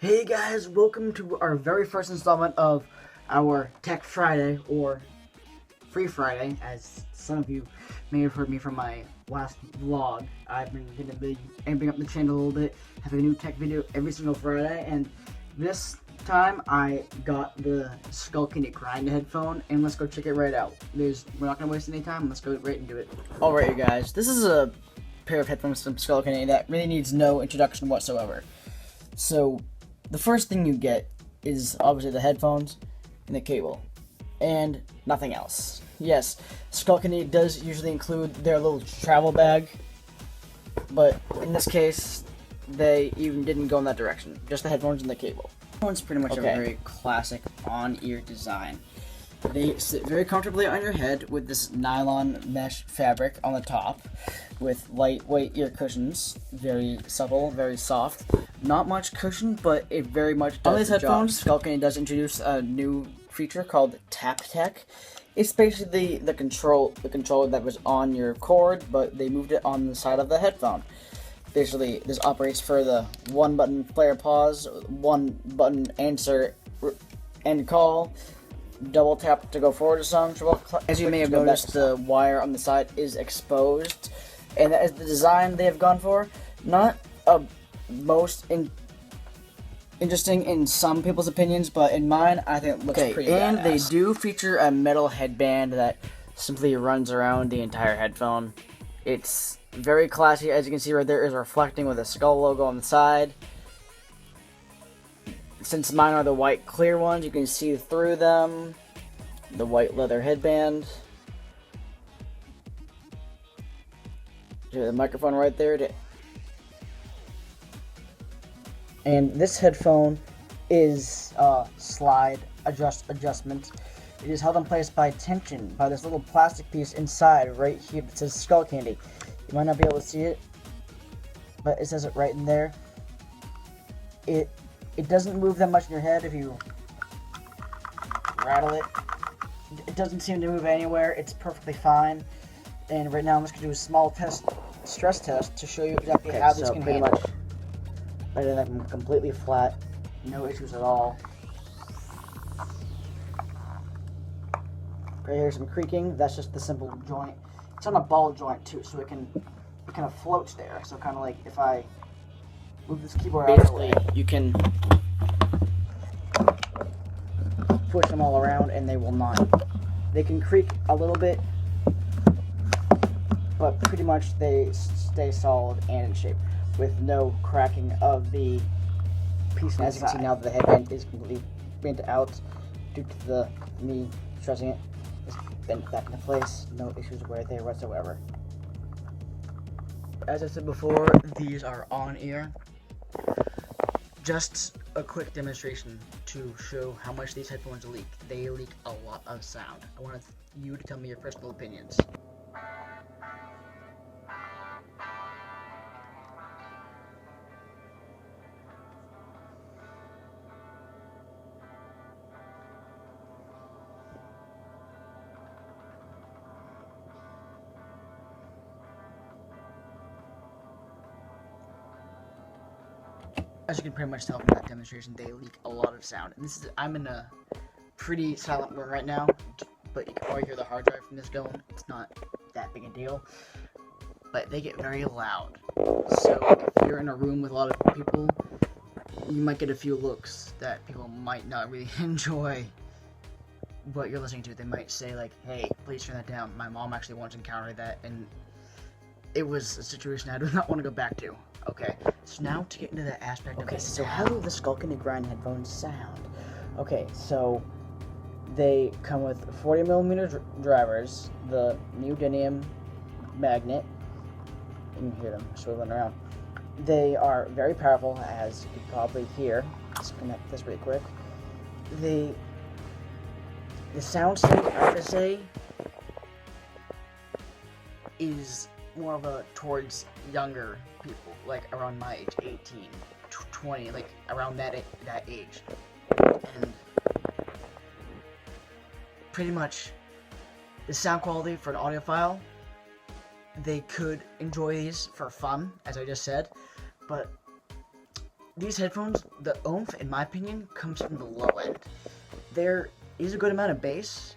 Hey guys, welcome to our very first installment of our Tech Friday, or Free Friday, as some of you may have heard me from my last vlog. I've been going to be amping up the channel a little bit, having a new tech video every single Friday, and this time I got the Skullcandy Grind headphone, and let's go check it right out. We're not going to waste any time, let's go right into it. Alright you guys, this is a pair of headphones from Skullcandy that really needs no introduction whatsoever. So, the first thing you get is obviously the headphones and the cable, and nothing else. Yes, Skullcandy does usually include their little travel bag, but in this case, they even didn't go in that direction. Just the headphones and the cable. This one's pretty much a very classic on-ear design. They sit very comfortably on your head with this nylon mesh fabric on the top, with lightweight ear cushions, very supple, very soft. Not much cushion, but it very much does. On these headphones, Skullcandy does introduce a new feature called Tap Tech. It's basically the controller that was on your cord, but they moved it on the side of the headphone. Basically, this operates for the one button flare pause, one button answer and call, double tap to go forward a song. As you may have noticed, the wire on the side is exposed, and that is the design they have gone for. Not a most interesting in some people's opinions, but in mine, I think it looks pretty badass. And they do feature a metal headband that simply runs around the entire headphone. It's very classy. As you can see right there, is reflecting with a skull logo on the side. Since mine are the white clear ones, you can see through them. The white leather headband. The microphone right there. And this headphone is slide adjustment. It is held in place by tension by this little plastic piece inside right here that says Skullcandy. You might not be able to see it, but it says it right in there. It doesn't move that much in your head if you rattle it. It doesn't seem to move anywhere. It's perfectly fine. And right now I'm just going to do a small stress test to show you exactly how this can handle. Right in there, completely flat, no issues at all. Right here's some creaking. That's just the simple joint. It's on a ball joint too, so it kind of floats there. So kind of like if I move this keyboard out of the way, you can push them all around, and they will not. They can creak a little bit, but pretty much they stay solid and in shape, with no cracking of the piece. As you can see now, the headband is completely bent out due to me stressing it. It's bent back into place. No issues right there whatsoever. As I said before, these are on ear. Just a quick demonstration to show how much these headphones leak. They leak a lot of sound. I want you to tell me your personal opinions. As you can pretty much tell from that demonstration, they leak a lot of sound. And I'm in a pretty silent room right now, but you can probably hear the hard drive from this going. It's not that big a deal, but they get very loud. So if you're in a room with a lot of people, you might get a few looks that people might not really enjoy what you're listening to. They might say like, "Hey, please turn that down." My mom actually once encountered that, and it was a situation I do not want to go back to. Okay, so now to get into the aspect of so how do the Skullcandy Grind headphones sound? Okay, so they come with 40mm drivers, the neodymium magnet. You can hear them swiveling around. They are very powerful, as you can probably hear. Let's connect this really quick. The sound stage, I have to say, is more of a towards younger people, like around my age, 18, 20, like around that age. And pretty much the sound quality for an audiophile, they could enjoy these for fun, as I just said, but these headphones, the oomph, in my opinion, comes from the low end. There is a good amount of bass,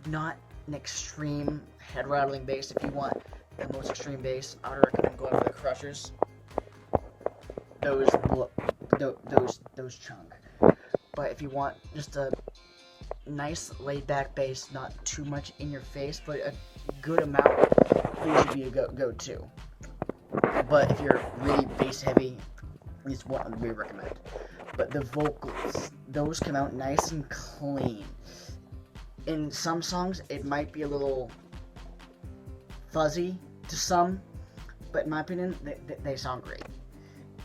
not an extreme head rattling bass. If you want the most extreme bass, I would recommend going for the Crushers. Those chunk. But if you want just a nice laid back bass, not too much in your face, but a good amount, these would be a go-to. But if you're really bass heavy, these one we recommend. But the vocals, those come out nice and clean. In some songs, it might be a little fuzzy to some, but in my opinion, they sound great.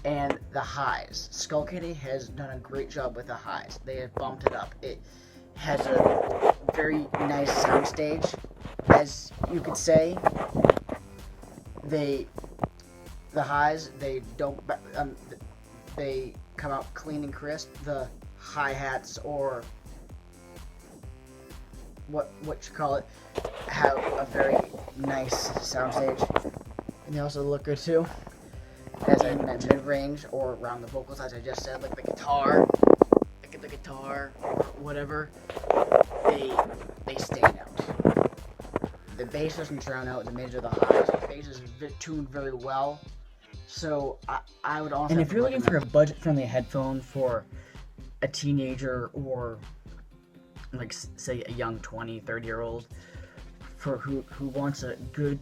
And the highs, Skullcandy has done a great job with the highs. They have bumped it up. It has a very nice soundstage, as you could say. The highs, they don't, they come out clean and crisp. The hi-hats, or what you call it, have a very nice soundstage, and they also look good too. As in mid-range or around the vocals, as I just said, like the guitar, or whatever, they stand out. The bass doesn't drown out the mids or the highs. The bass is tuned very well. So I would also. And if you're looking for a budget-friendly headphone for a teenager, or like say a young 20, 30-year-old, for who wants a good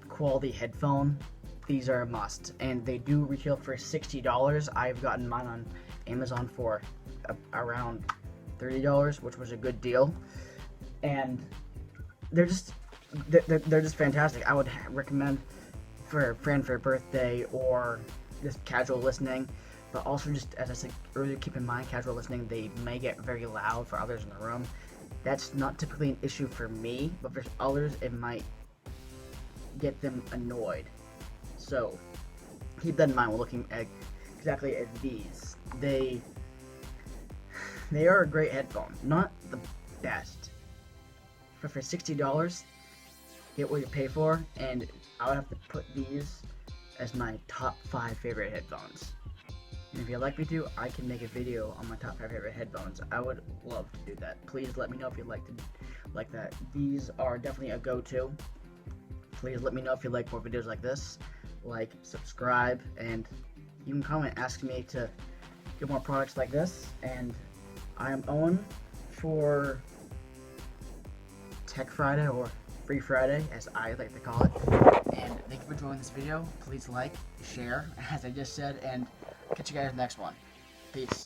quality headphone, these are a must. And they do retail for $60. I've gotten mine on Amazon for around $30, which was a good deal. And they're just fantastic. I would recommend for a friend for a birthday, or just casual listening. But also, just as I said earlier, keep in mind, casual listening, they may get very loud for others in the room. That's not typically an issue for me, but for others, it might get them annoyed. So keep that in mind when looking at exactly at these. They are a great headphone, not the best, but for $60, get what you pay for. And I would have to put these as my top 5 favorite headphones. And if you'd like me to, I can make a video on my top 5 favorite headphones. I would love to do that. Please let me know if you'd like that. These are definitely a go-to. Please let me know if you like more videos like this. Like, subscribe, and you can comment asking me to get more products like this. And I am Owen for Tech Friday, or Free Friday, as I like to call it. And thank you for joining this video. Please like, share, as I just said, and catch you guys in the next one. Peace.